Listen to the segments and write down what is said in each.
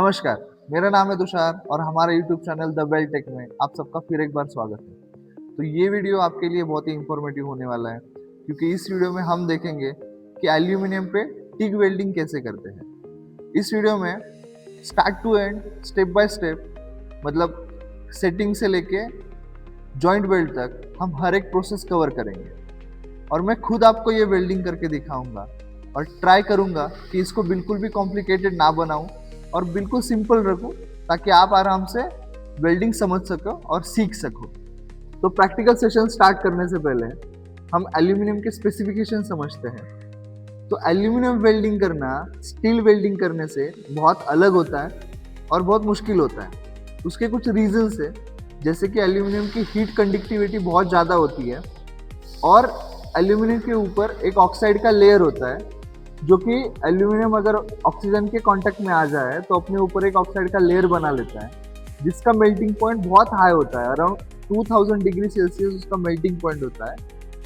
नमस्कार, मेरा नाम है तुषार और हमारे YouTube channel The Well Tech में आप सबका फिर एक बार स्वागत है। तो ये वीडियो आपके लिए बहुत ही इंफॉर्मेटिव होने वाला है क्योंकि इस वीडियो में हम देखेंगे कि एल्यूमिनियम पे टिग वेल्डिंग कैसे करते हैं। इस वीडियो में start to end step by step मतलब सेटिंग से लेके जॉइंट वेल्ड तक हम हर एक प्रोसेस कवर करेंगे और मैं खुद आपको ये वेल्डिंग करके दिखाऊंगा और ट्राई करूंगा कि इसको बिल्कुल भी कॉम्प्लिकेटेड ना बनाऊं और बिल्कुल सिंपल रखूं ताकि आप आराम से वेल्डिंग समझ सको और सीख सको। तो प्रैक्टिकल सेशन स्टार्ट करने से पहले हम एल्यूमिनियम के स्पेसिफिकेशन समझते हैं। तो एल्यूमिनियम वेल्डिंग करना स्टील वेल्डिंग करने से बहुत अलग होता है और बहुत मुश्किल होता है। उसके कुछ रीजंस है, जैसे कि एल्यूमिनियम की हीट कंडक्टिविटी बहुत ज़्यादा होती है और एल्यूमिनियम के ऊपर एक ऑक्साइड का लेयर होता है जो कि एल्यूमिनियम अगर ऑक्सीजन के कांटेक्ट में आ जाए तो अपने ऊपर एक ऑक्साइड का लेयर बना लेता है जिसका मेल्टिंग पॉइंट बहुत हाई होता है, अराउंड 2000 डिग्री सेल्सियस उसका मेल्टिंग पॉइंट होता है,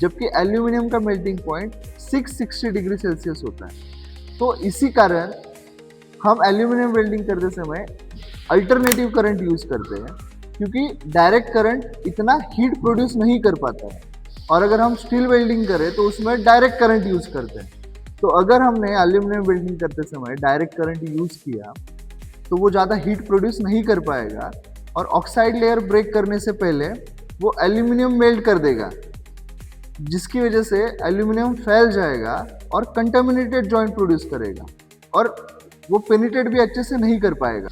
जबकि एल्यूमिनियम का मेल्टिंग पॉइंट 660 डिग्री सेल्सियस होता है। तो इसी कारण हम एल्यूमिनियम वेल्डिंग करते समय अल्टरनेटिव करंट यूज करते हैं क्योंकि डायरेक्ट करंट इतना हीट प्रोड्यूस नहीं कर पाता है और अगर हम स्टील वेल्डिंग करें तो उसमें डायरेक्ट करंट यूज करते हैं। तो अगर हमने एल्यूमिनियम वेल्डिंग करते समय डायरेक्ट करंट यूज किया तो वो ज़्यादा हीट प्रोड्यूस नहीं कर पाएगा और ऑक्साइड लेयर ब्रेक करने से पहले वो एल्यूमिनियम मेल्ट कर देगा, जिसकी वजह से एल्यूमिनियम फैल जाएगा और कंटामिनेटेड जॉइंट प्रोड्यूस करेगा और वो पेनिट्रेट भी अच्छे से नहीं कर पाएगा।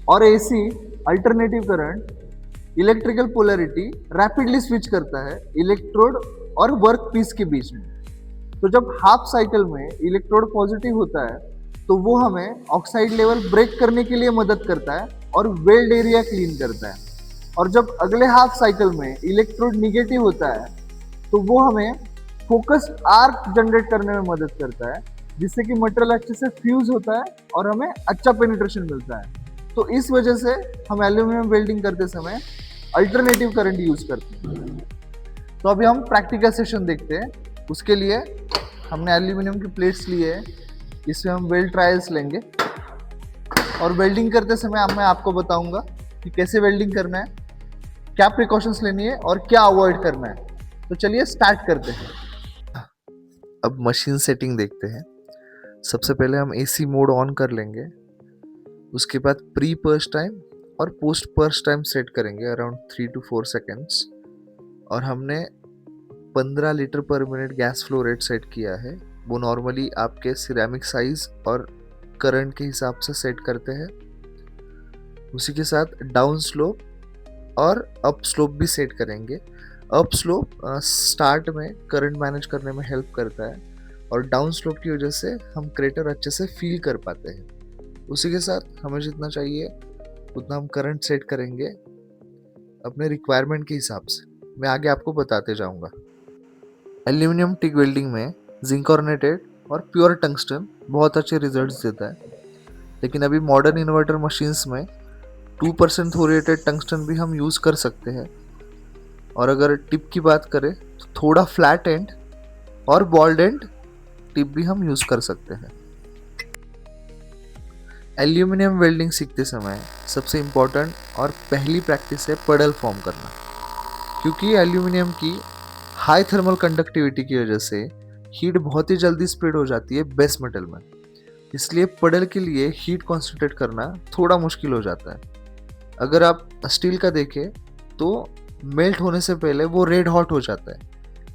और AC alternative current electrical polarity rapidly switch करता है इलेक्ट्रोड और वर्क पीस के बीच में। तो जब हाफ साइकिल में इलेक्ट्रोड पॉजिटिव होता है तो वो हमें ऑक्साइड लेवल ब्रेक करने के लिए मदद करता है और वेल्ड एरिया क्लीन करता है, और जब अगले हाफ साइकिल में इलेक्ट्रोड निगेटिव होता है तो वो हमें फोकस आर्क जनरेट करने में मदद करता है जिससे कि मटेरियल अच्छे से फ्यूज होता है और हमें अच्छा पेनिट्रेशन मिलता है। तो इस वजह से हम एल्यूमिनियम वेल्डिंग करते समय अल्टरनेटिव करंट यूज करते हैं। तो अभी हम प्रैक्टिकल सेशन देखते हैं। उसके लिए हमने एल्यूमिनियम की प्लेट्स लिए है, इसमें हम वेल्ड ट्रायल्स लेंगे और वेल्डिंग करते समय मैं आपको बताऊंगा कि कैसे वेल्डिंग करना है, क्या प्रिकॉशंस लेनी है और क्या अवॉइड करना है। तो चलिए स्टार्ट करते हैं। अब मशीन सेटिंग देखते हैं। सबसे पहले हम एसी मोड ऑन कर लेंगे, उसके बाद प्री पर्स्ट टाइम और पोस्ट पर्स्ट टाइम सेट करेंगे अराउंड 3 to 4 सेकेंड्स, और हमने 15 लीटर पर minute gas flow rate set किया है। वो नॉर्मली आपके सिरेमिक साइज और करंट के हिसाब से सेट करते हैं। उसी के साथ डाउन स्लोप और अप स्लोप भी सेट करेंगे। अप स्लोप स्टार्ट में करंट मैनेज करने में हेल्प करता है और डाउन स्लोप की वजह से हम क्रेटर अच्छे से फील कर पाते हैं। उसी के साथ हमें जितना चाहिए उतना हम करंट सेट करेंगे अपने रिक्वायरमेंट के हिसाब से। मैं आगे आपको बताते जाऊंगा। एल्यूमिनियम टिग वेल्डिंग में जिंक ऑर्नेटेड और प्योर टंगस्टन बहुत अच्छे रिजल्ट्स देता है, लेकिन अभी मॉडर्न इन्वर्टर मशीन्स में 2% थोरिएटेड टंगस्टन भी हम यूज़ कर सकते हैं। और अगर टिप की बात करें तो थोड़ा फ्लैट एंड और बॉल्ड एंड टिप भी हम यूज़ कर सकते हैं। एल्यूमिनियम वेल्डिंग सीखते समय सबसे इम्पोर्टेंट और पहली प्रैक्टिस है पडल फॉर्म करना, क्योंकि एल्यूमिनियम की हाई थर्मल कंडक्टिविटी की वजह से हीट बहुत ही जल्दी स्प्रेड हो जाती है बेस मेटल में, इसलिए पडल के लिए हीट कॉन्सेंट्रेट करना थोड़ा मुश्किल हो जाता है। अगर आप स्टील का देखें तो मेल्ट होने से पहले वो रेड हॉट हो जाता है,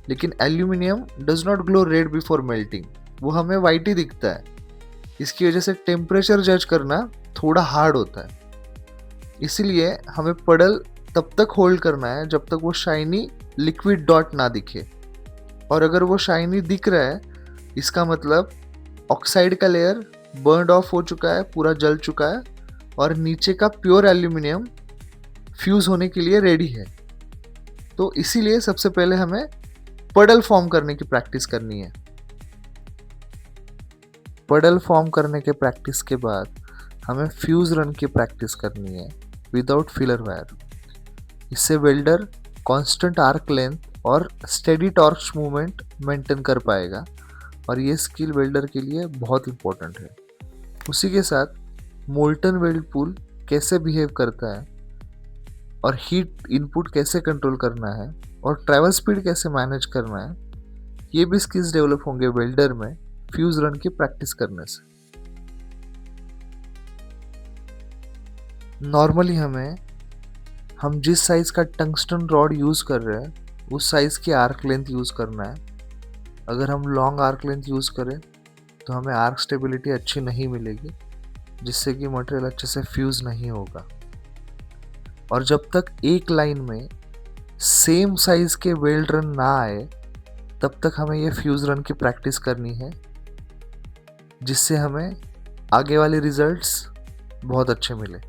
लेकिन aluminium does not glow red before melting, वो हमें वाइट ही दिखता है। इसकी वजह से टेम्परेचर जज करना थोड़ा हार्ड होता है, इसीलिए हमें पडल तब तक होल्ड करना है जब तक वो शाइनी लिक्विड डॉट ना दिखे। और अगर वो शाइनी दिख रहा है इसका मतलब ऑक्साइड का लेयर बर्न ऑफ हो चुका है, पूरा जल चुका है और नीचे का प्योर एल्यूमिनियम फ्यूज होने के लिए रेडी है। तो इसीलिए सबसे पहले हमें पडल फॉर्म करने की प्रैक्टिस करनी है। पडल फॉर्म करने के प्रैक्टिस के बाद हमें फ्यूज रन की प्रैक्टिस करनी है विदाउट फिलर वायर। इससे वेल्डर कांस्टेंट आर्क लेंथ और स्टेडी टॉर्च मूवमेंट मेंटेन कर पाएगा और ये स्किल वेल्डर के लिए बहुत इंपॉर्टेंट है। उसी के साथ मोल्टन वेल्ड पूल कैसे बिहेव करता है और हीट इनपुट कैसे कंट्रोल करना है और ट्रैवल स्पीड कैसे मैनेज करना है, ये भी स्किल्स डेवलप होंगे वेल्डर में फ्यूज रन की प्रैक्टिस करने से। नॉर्मली हम जिस साइज का टंगस्टन रॉड यूज कर रहे हैं उस साइज की आर्क लेंथ यूज करना है। अगर हम लॉन्ग आर्क लेंथ यूज करें तो हमें आर्क स्टेबिलिटी अच्छी नहीं मिलेगी, जिससे कि मटेरियल अच्छे से फ्यूज नहीं होगा। और जब तक एक लाइन में सेम साइज के वेल्ड रन ना आए तब तक हमें ये फ्यूज रन की प्रैक्टिस करनी है, जिससे हमें आगे वाले रिजल्ट्स बहुत अच्छे मिले।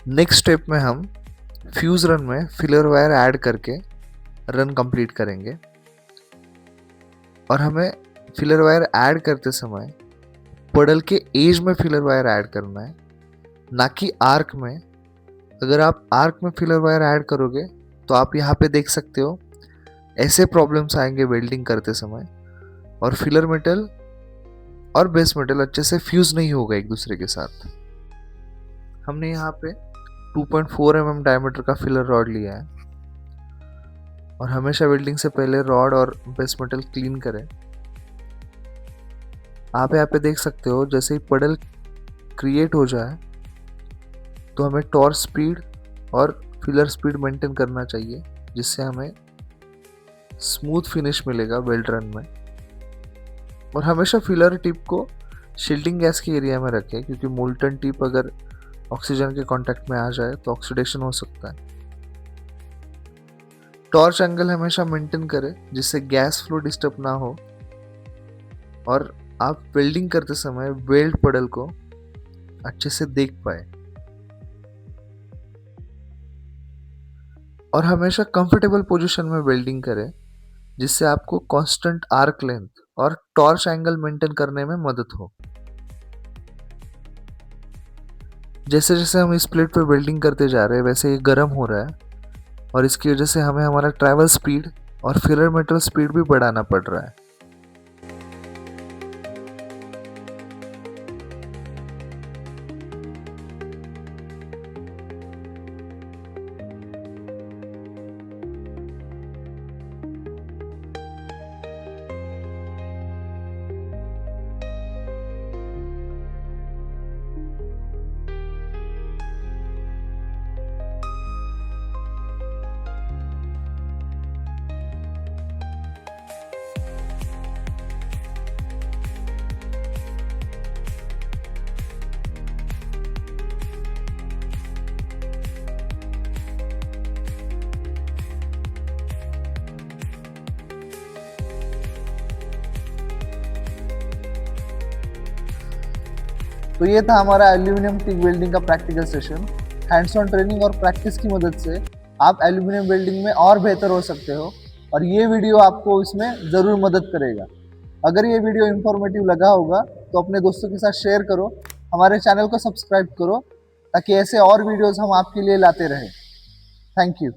नेक्स्ट स्टेप में हम फ्यूज रन में फिलर वायर ऐड करके रन कंप्लीट करेंगे। और हमें फिलर वायर ऐड करते समय पडल के एज में फिलर वायर ऐड करना है, ना कि आर्क में। अगर आप आर्क में फिलर वायर ऐड करोगे तो आप यहाँ पे देख सकते हो ऐसे प्रॉब्लम्स आएंगे वेल्डिंग करते समय, और फिलर मेटल और बेस मेटल अच्छे से फ्यूज नहीं होगा एक दूसरे के साथ। हमने यहाँ पे 2.4 mm डायमीटर का फिलर रॉड लिया है, और हमेशा वेल्डिंग से पहले रॉड और बेस मेटल क्लीन करें। आप यहाँ पे देख सकते हो जैसे ही पडल क्रिएट हो जाए तो हमें टॉर्क स्पीड और फिलर स्पीड मेंटेन करना चाहिए, जिससे हमें स्मूथ फिनिश मिलेगा वेल्ड रन में। और हमेशा फिलर टिप को शील्डिंग गैस के एरिया में रखें, क्योंकि मोल्टन टिप अगर ऑक्सीजन के कांटेक्ट में आ जाए तो ऑक्सीडेशन हो सकता है। टॉर्च एंगल हमेशा मेंटेन करें जिससे गैस फ्लो डिस्टर्ब ना हो, और आप वेल्डिंग करते समय वेल्ड पडल को अच्छे से देख पाए। और हमेशा कंफर्टेबल पोजीशन में वेल्डिंग करें, जिससे आपको कांस्टेंट आर्क लेंथ और टॉर्च एंगल मेंटेन करने में मदद हो। जैसे जैसे हम इस प्लेट पे वेल्डिंग करते जा रहे हैं वैसे ये गर्म हो रहा है, और इसकी वजह से हमें हमारा ट्रैवल स्पीड और फिलर मेटल स्पीड भी बढ़ाना पड़ रहा है। तो ये था हमारा एल्यूमिनियम टिक वेल्डिंग का practical session. Hands on training और प्रैक्टिस की मदद से आप एल्यूमिनियम वेल्डिंग में और बेहतर हो सकते हो, और ये वीडियो आपको इसमें ज़रूर मदद करेगा। अगर ये वीडियो इन्फॉर्मेटिव लगा होगा तो अपने दोस्तों के साथ शेयर करो, हमारे चैनल को सब्सक्राइब करो, ताकि ऐसे और वीडियोज़ हम आपके लिए लाते रहें। Thank you.